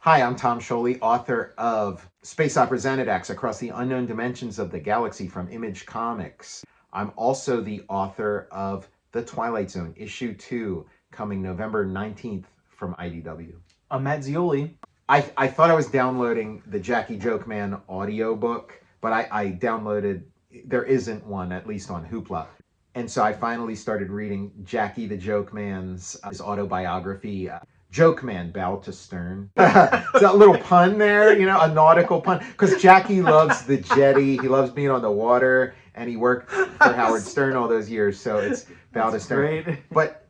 Hi, I'm Tom Scioli, author of Space Opera Xanadax Across the Unknown Dimensions of the Galaxy from Image Comics. I'm also the author of The Twilight Zone, Issue 2, coming November 19th from IDW. I'm Matt Zeoli. I thought I was downloading the Jackie Joke Man audiobook, but I downloaded, there isn't one, at least on Hoopla. And so I finally started reading Jackie the Joke Man's his autobiography, Joke Man, Bow to Stern. It's a little pun there, a nautical pun. Because Jackie loves the jetty, he loves being on the water, and he worked for Howard Stern all those years, so it's Bow to Stern. Great. But,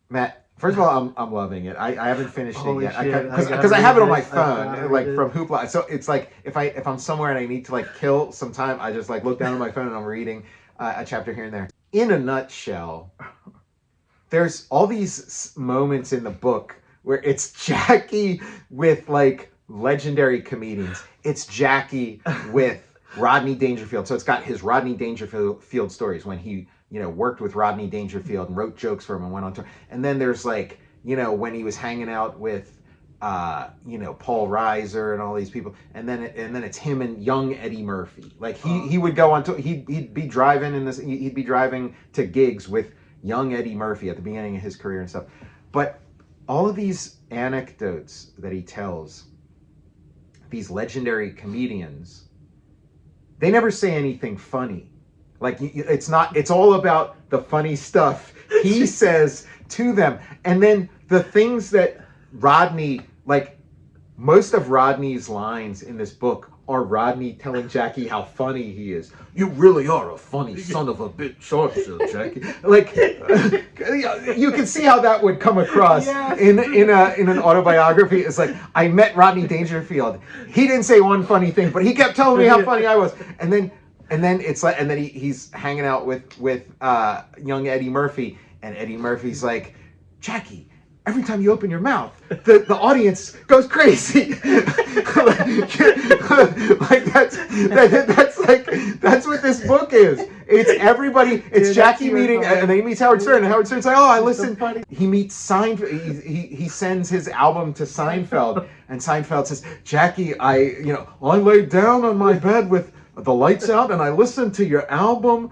Matt, first of all, I'm loving it. I haven't finished Holy it yet. shit, Because I have it on my I phone, gotta like read it. from Hoopla. So it's like, if I'm somewhere and I need to like kill some time, I just like look down at my phone and I'm reading a chapter here and there. In a nutshell, there's all these moments in the book where it's Jackie with like legendary comedians. It's Jackie with Rodney Dangerfield. So it's got his Rodney Dangerfield stories when he, worked with Rodney Dangerfield and wrote jokes for him and went on tour. And then there's like, when he was hanging out with Paul Reiser and all these people, and then it's him and young Eddie Murphy. Like he would go on to he'd be driving to gigs with young Eddie Murphy at the beginning of his career and stuff. But all of these anecdotes that he tells, these legendary comedians, they never say anything funny. Like it's all about the funny stuff he says to them, and then the things that Rodney, like most of Rodney's lines in this book are Rodney telling Jackie how funny he is. You really are a funny son of a bitch, aren't you, Jackie? Like you can see how that would come across in an autobiography. It's like, I met Rodney Dangerfield. He didn't say one funny thing, but he kept telling me how funny I was. And then it's like, and then he's hanging out with young Eddie Murphy, and Eddie Murphy's like, Jackie, every time you open your mouth, the audience goes crazy. like that's what this book is. It's everybody. It's Jackie meeting, and then he meets Howard Stern, and Howard Stern's like, "Oh, I listened." He meets Seinfeld. He sends his album to Seinfeld, and Seinfeld says, "Jackie, I laid down on my bed with the lights out, and I listened to your album,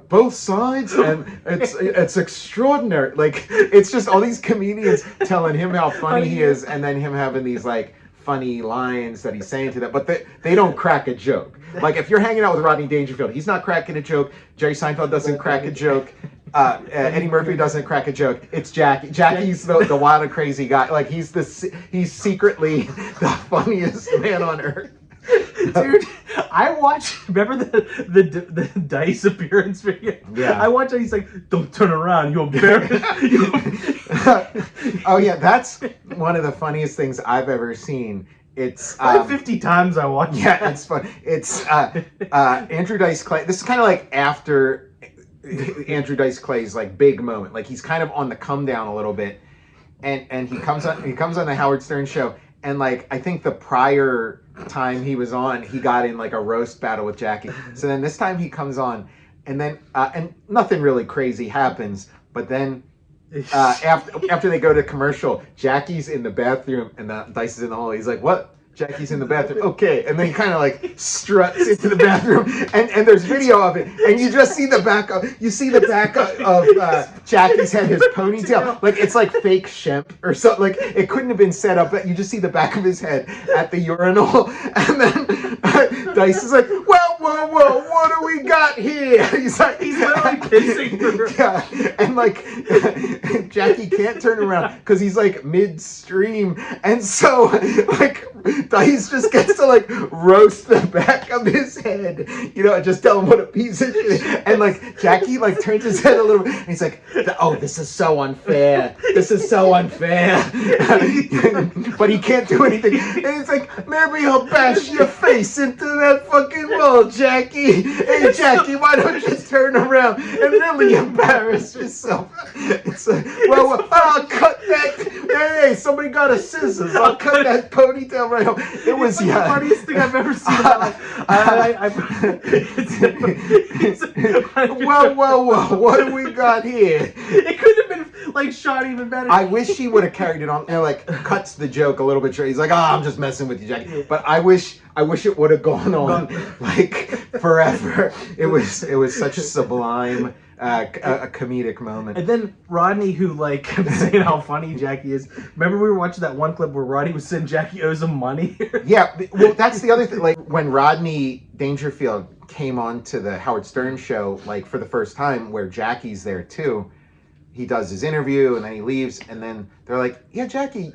both sides, and it's extraordinary." Like, it's just all these comedians telling him how funny he is, and then him having these like funny lines that he's saying to them, but they don't crack a joke. Like, if you're hanging out with Rodney Dangerfield, he's not cracking a joke. Jerry Seinfeld doesn't crack a joke. Eddie Murphy doesn't crack a joke. It's Jackie. Jackie's the wild and crazy guy. Like, he's secretly the funniest man on earth. Dude, I watched. Remember the Dice appearance video? Yeah. I watched it. He's like, "Don't turn around, you'll embarrass." Oh yeah, that's one of the funniest things I've ever seen. It's 50 times I watched. Yeah, it's fun. It's Andrew Dice Clay. This is kind of like after Andrew Dice Clay's like big moment. Like, he's kind of on the come down a little bit, and he comes on the Howard Stern show. And like, I think the prior time he was on, he got in like a roast battle with Jackie. So then this time he comes on, and then and nothing really crazy happens. But then after they go to commercial, Jackie's in the bathroom and Dice is in the hall. He's like, "What? Jackie's in the bathroom. Okay." And then he kind of like struts into the bathroom, and there's video of it, and you just see the back of Jackie's head, his ponytail, like it's like fake Shemp or something. Like, it couldn't have been set up, but you just see the back of his head at the urinal, and then Dice is like, "Well, what do we got here?" He's literally pissing. Yeah, and like Jackie can't turn around because he's like midstream, and so like Dice just gets to like roast the back of his head, just tell him what a piece of shit. And like Jackie like turns his head a little bit, and he's like, "Oh, this is so unfair. This is so unfair." But he can't do anything. And it's like, "Maybe I'll bash your face into that fucking wall, Jackie. Hey, Jackie, why don't you turn around and really embarrass yourself?" It's like, well, I'll cut that. Hey, somebody got a scissors. I'll cut that ponytail right off. It was the funniest thing I've ever seen in my life. Whoa, what do we got here? It could have been like shot even better. I wish he would have carried it on. Like cuts the joke a little bit short. He's like, "Oh, I'm just messing with you, Jackie." But I wish it would have gone on like forever. It was such a sublime, a comedic moment. And then Rodney, who like kept saying how funny Jackie is. Remember we were watching that one clip where Rodney was saying Jackie owes him money? Yeah, well, that's the other thing. Like when Rodney Dangerfield came on to the Howard Stern show, like for the first time, where Jackie's there too. He does his interview and then he leaves, and then they're like, "Yeah, Jackie,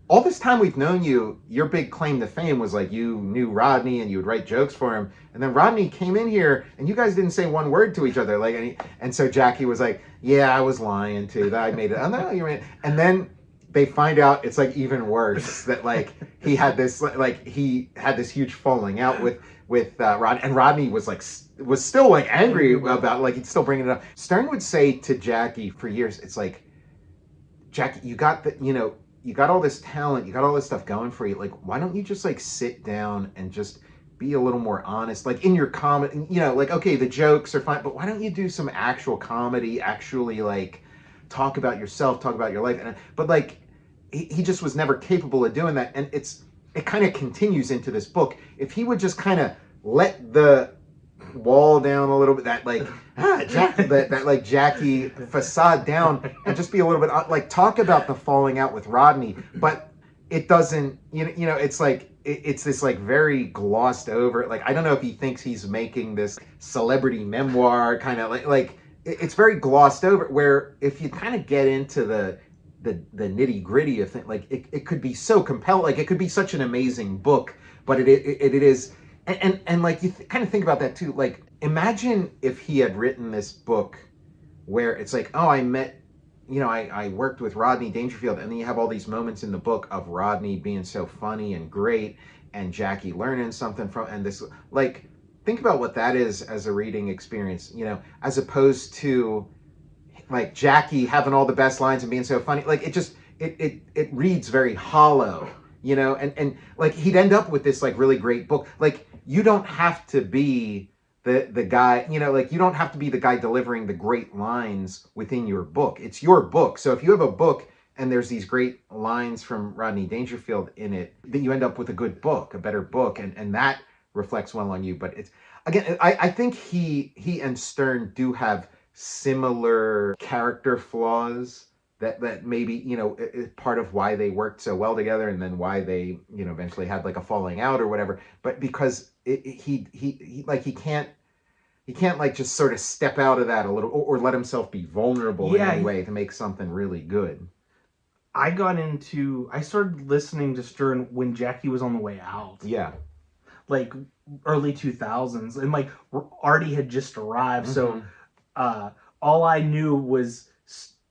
all this time we've known you, your big claim to fame was like you knew Rodney and you would write jokes for him, and then Rodney came in here and you guys didn't say one word to each other." Like, and so Jackie was like, "Yeah, I was lying too. That I made it." Oh no, you made it. And then they find out it's like even worse that like he had this huge falling out with Rod, and Rodney was still like angry about like he'd still bring it up. Stern would say to Jackie for years, it's like, "Jackie, you got all this talent, you got all this stuff going for you. Like, why don't you just like sit down and just be a little more honest, like in your comedy, like, okay, the jokes are fine, but why don't you do some actual comedy, actually like talk about yourself, talk about your life?" But like he just was never capable of doing that, and it kind of continues into this book. If he would just kind of let the wall down a little bit, that like that like Jackie facade down, and just be a little bit like talk about the falling out with Rodney, but it doesn't, it's like it's this like very glossed over, like I don't know if he thinks he's making this celebrity memoir kind of like it's very glossed over, where if you kind of get into the nitty gritty of things, like it could be so compelling, like it could be such an amazing book, but it is, and like you kind of think about that too, like imagine if he had written this book where it's like, oh, I met, I worked with Rodney Dangerfield, and then you have all these moments in the book of Rodney being so funny and great, and Jackie learning something from, and this, like, think about what that is as a reading experience, as opposed to like Jackie having all the best lines and being so funny. Like it reads very hollow, and like he'd end up with this like really great book. Like you don't have to be the guy, like you don't have to be the guy delivering the great lines within your book. It's your book. So if you have a book and there's these great lines from Rodney Dangerfield in it, then you end up with a good book, a better book, and that reflects well on you. But it's, again, I think he and Stern do have similar character flaws that maybe is part of why they worked so well together, and then why they eventually had like a falling out or whatever. But because he can't like just sort of step out of that a little, or let himself be vulnerable in any way to make something really good. I started listening to Stern when Jackie was on the way out. Yeah. Like early 2000s, and like Artie had just arrived. Mm-hmm. So all I knew was,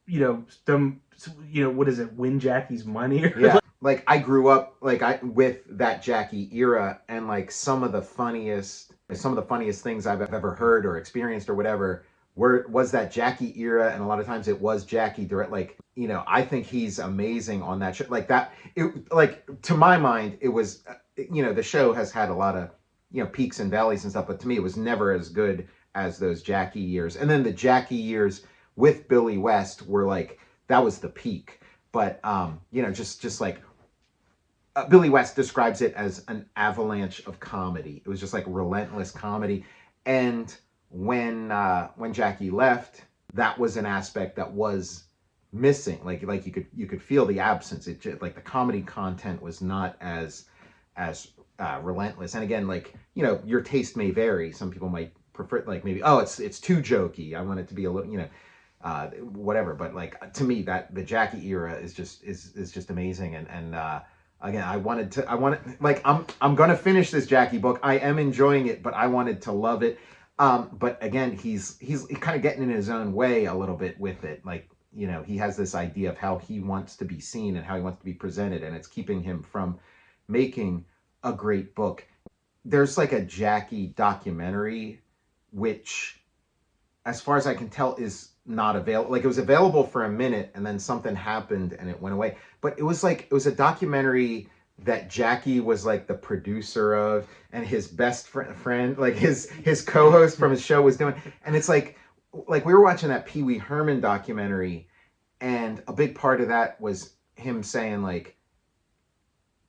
what is it, Win Jackie's Money? Yeah. Like I grew up with that Jackie era, and like some of the funniest things I've ever heard or experienced or whatever was that Jackie era, and a lot of times it was Jackie direct. Like, I think he's amazing on that show. Like that, to my mind, it was, the show has had a lot of, peaks and valleys and stuff, but to me it was never as good as those Jackie years. And then the Jackie years with Billy West were like, that was the peak. But just like Billy West describes it as an avalanche of comedy. It was just like relentless comedy. And when Jackie left, that was an aspect that was missing. Like you could feel the absence. It just, like the comedy content was not as relentless. And again, like, your taste may vary. Some people might prefer, like, maybe, oh, it's too jokey, I want it to be a little, whatever. But like, to me, that the Jackie era is just amazing. And again, I wanted like, I'm gonna finish this Jackie book. I am enjoying it, but I wanted to love it. But again, he's kind of getting in his own way a little bit with it. Like, he has this idea of how he wants to be seen and how he wants to be presented, and it's keeping him from making a great book. There's like a Jackie documentary, which, as far as I can tell, is not available. Like, it was available for a minute, and then something happened and it went away. But it was a documentary that Jackie was like the producer of, and his best friend, like his co-host from his show, was doing. And it's like we were watching that Pee Wee Herman documentary, And a big part of that was him saying, like,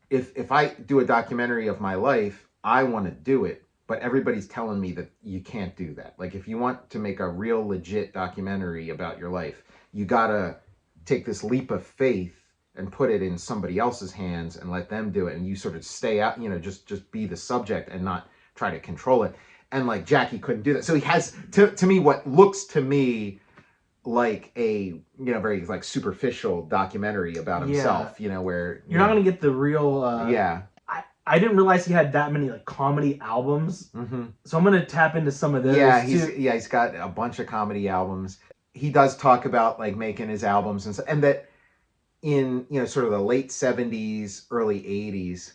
if I do a documentary of my life, I want to do it, but everybody's telling me that you can't do that. Like, if you want to make a real legit documentary about your life, you gotta take this leap of faith and put it in somebody else's hands and let them do it, and you sort of stay out, just be the subject and not try to control it. And like Jackie couldn't do that, so he has to me what looks to me like a very like superficial documentary about himself, where you're not gonna get the real I didn't realize he had that many like comedy albums. So I'm gonna tap into some of those. He's got a bunch of comedy albums. He does talk about like making his albums and that in sort of the late 70s, early 80s,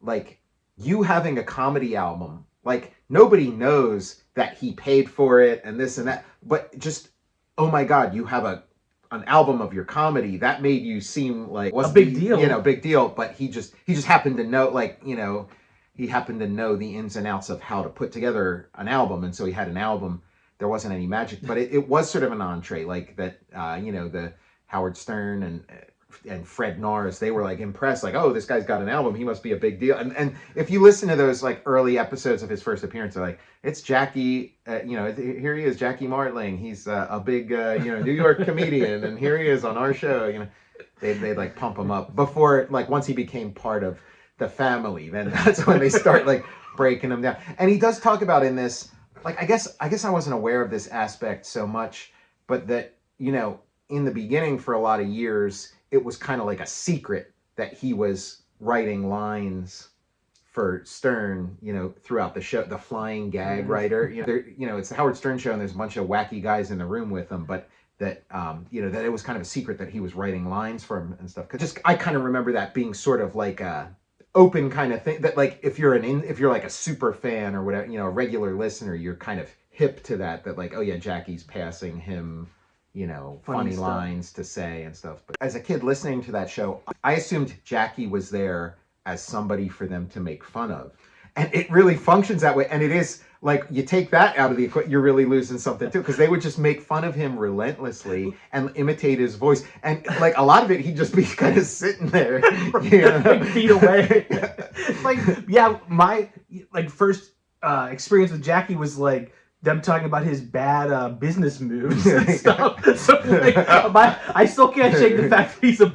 like you having a comedy album, like nobody knows that he paid for it and this and that, but just, oh my God, you have an album of your comedy. That made you seem like a big deal. Big deal. But he just happened to know, like, he happened to know the ins and outs of how to put together an album, and so he had an album. There wasn't any magic, but it was sort of an entree, like that. The Howard Stern and Fred Norris, they were like impressed, like, oh, this guy's got an album, he must be a big deal. And if you listen to those like early episodes of his first appearance, they're like, it's Jackie, here he is, Jackie Martling, he's a big New York comedian, and here he is on our show. They'd like pump him up before, like, once he became part of the family, then that's when they start like breaking him down. And he does talk about in this, like, I guess I wasn't aware of this aspect so much, but that in the beginning for a lot of years, it was kind of like a secret that he was writing lines for Stern, throughout the show, the flying gag writer. It's the Howard Stern show, and there's a bunch of wacky guys in the room with him, but that, that it was kind of a secret that he was writing lines for him and stuff. Because I kind of remember that being sort of like a open kind of thing, that like if you're like a super fan or whatever, a regular listener, you're kind of hip to that like, oh yeah, Jackie's passing him funny lines to say and stuff. But as a kid listening to that show, I assumed Jackie was there as somebody for them to make fun of. And it really functions that way. And it is like, you take that out of the equation, you're really losing something too. Because they would just make fun of him relentlessly and imitate his voice. And like a lot of it, he'd just be kind of sitting there, like feet away. My first experience with Jackie was like, them talking about his bad business moves and stuff. So I still can't shake the fact that he's a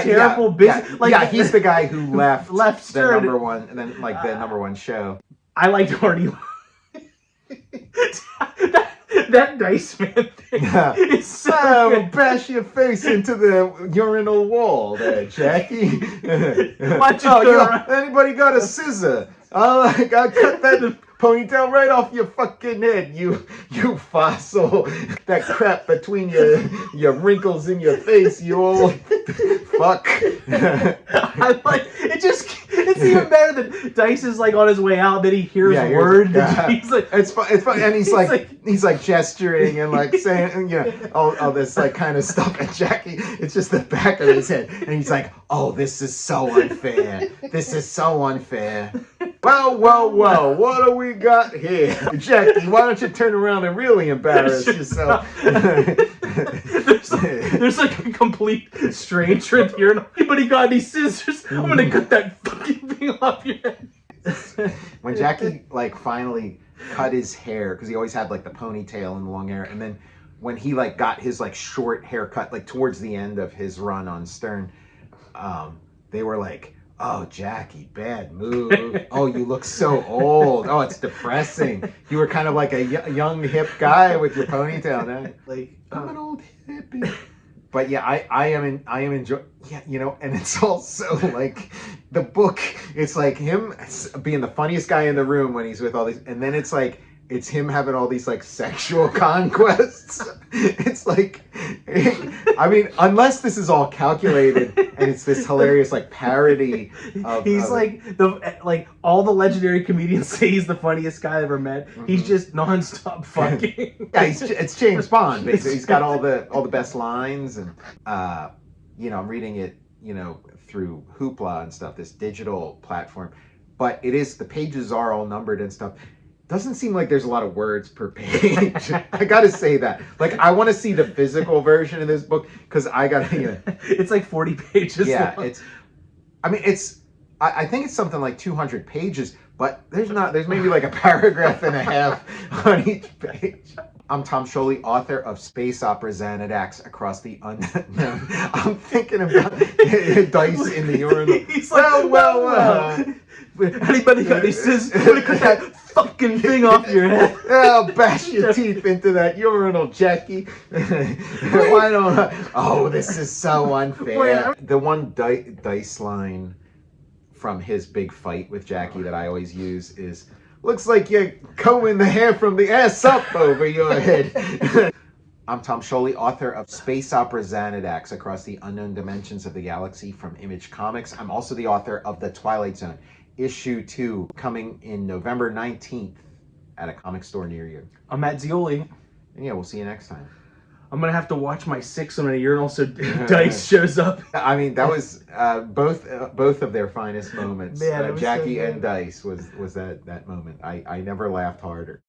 terrible business. He's the guy who left Stern. The number one, and then like the number one show. I liked Artie. that Dice Man thing is so good. Bash your face into the urinal wall there, Jackie. Anybody got a scissor? I'll cut that ponytail right off your fucking head, you fossil. That crap between your wrinkles in your face, you old fuck. I like it. It's even better that Dice is like on his way out, then he hears word. He's like, it's fun, and he's like gesturing and like saying all this like kind of stuff. And Jackie, it's just the back of his head, and he's like, oh, this is so unfair. This is so unfair. Well, what do we got here? Jackie, why don't you turn around and really embarrass yourself? There's like a complete stranger here. Anybody got any scissors? I'm gonna cut that fucking thing off your head. When Jackie like finally cut his hair, because he always had like the ponytail and the long hair, and then when he like got his like short haircut like towards the end of his run on Stern, they were like, oh, Jackie, bad move. Oh, you look so old. Oh, it's depressing. You were kind of like a young, hip guy with your ponytail. Now. Like, I'm an old hippie. But yeah, I am enjoying. Yeah, and it's also like the book. It's like him being the funniest guy in the room when he's with all these, and then it's like it's him having all these like sexual conquests. It's like, I mean, unless this is all calculated and it's this hilarious like parody of. He's all the legendary comedians say he's the funniest guy I ever met. Mm-hmm. He's just nonstop fucking. Yeah, it's James Bond basically. He's got all the best lines, and I'm reading it through Hoopla and stuff, this digital platform, but the pages are all numbered and stuff. doesn't seem like there's a lot of words per page. I gotta say that. Like, I want to see the physical version of this book because I gotta. It's like 40 pages. Yeah, long. I think it's something like 200 pages, but there's maybe like a paragraph and a half on each page. I'm Tom Scioli, author of space opera Xanadax Across the Unknown. I'm thinking about dice in the urinal. He's like, well. Anybody got any scissors? I'm gonna cut that fucking thing off your head. Oh, bash your teeth into that urinal, Jackie. Why don't I? Oh, this is so unfair. The one dice line from his big fight with Jackie that I always use is, looks like you're combing the hair from the ass up over your head. I'm Tom Scioli, author of space opera Xanadax Across the Unknown Dimensions of the Galaxy from Image Comics. I'm also the author of The Twilight Zone, issue 2, coming in November 19th at a comic store near you. I'm at Zeoli. And yeah, we'll see you next time. I'm gonna have to watch my 6 on a urinal so Dice shows up. I mean, that was both of their finest moments. Man, Jackie so and Dice was that moment. I never laughed harder.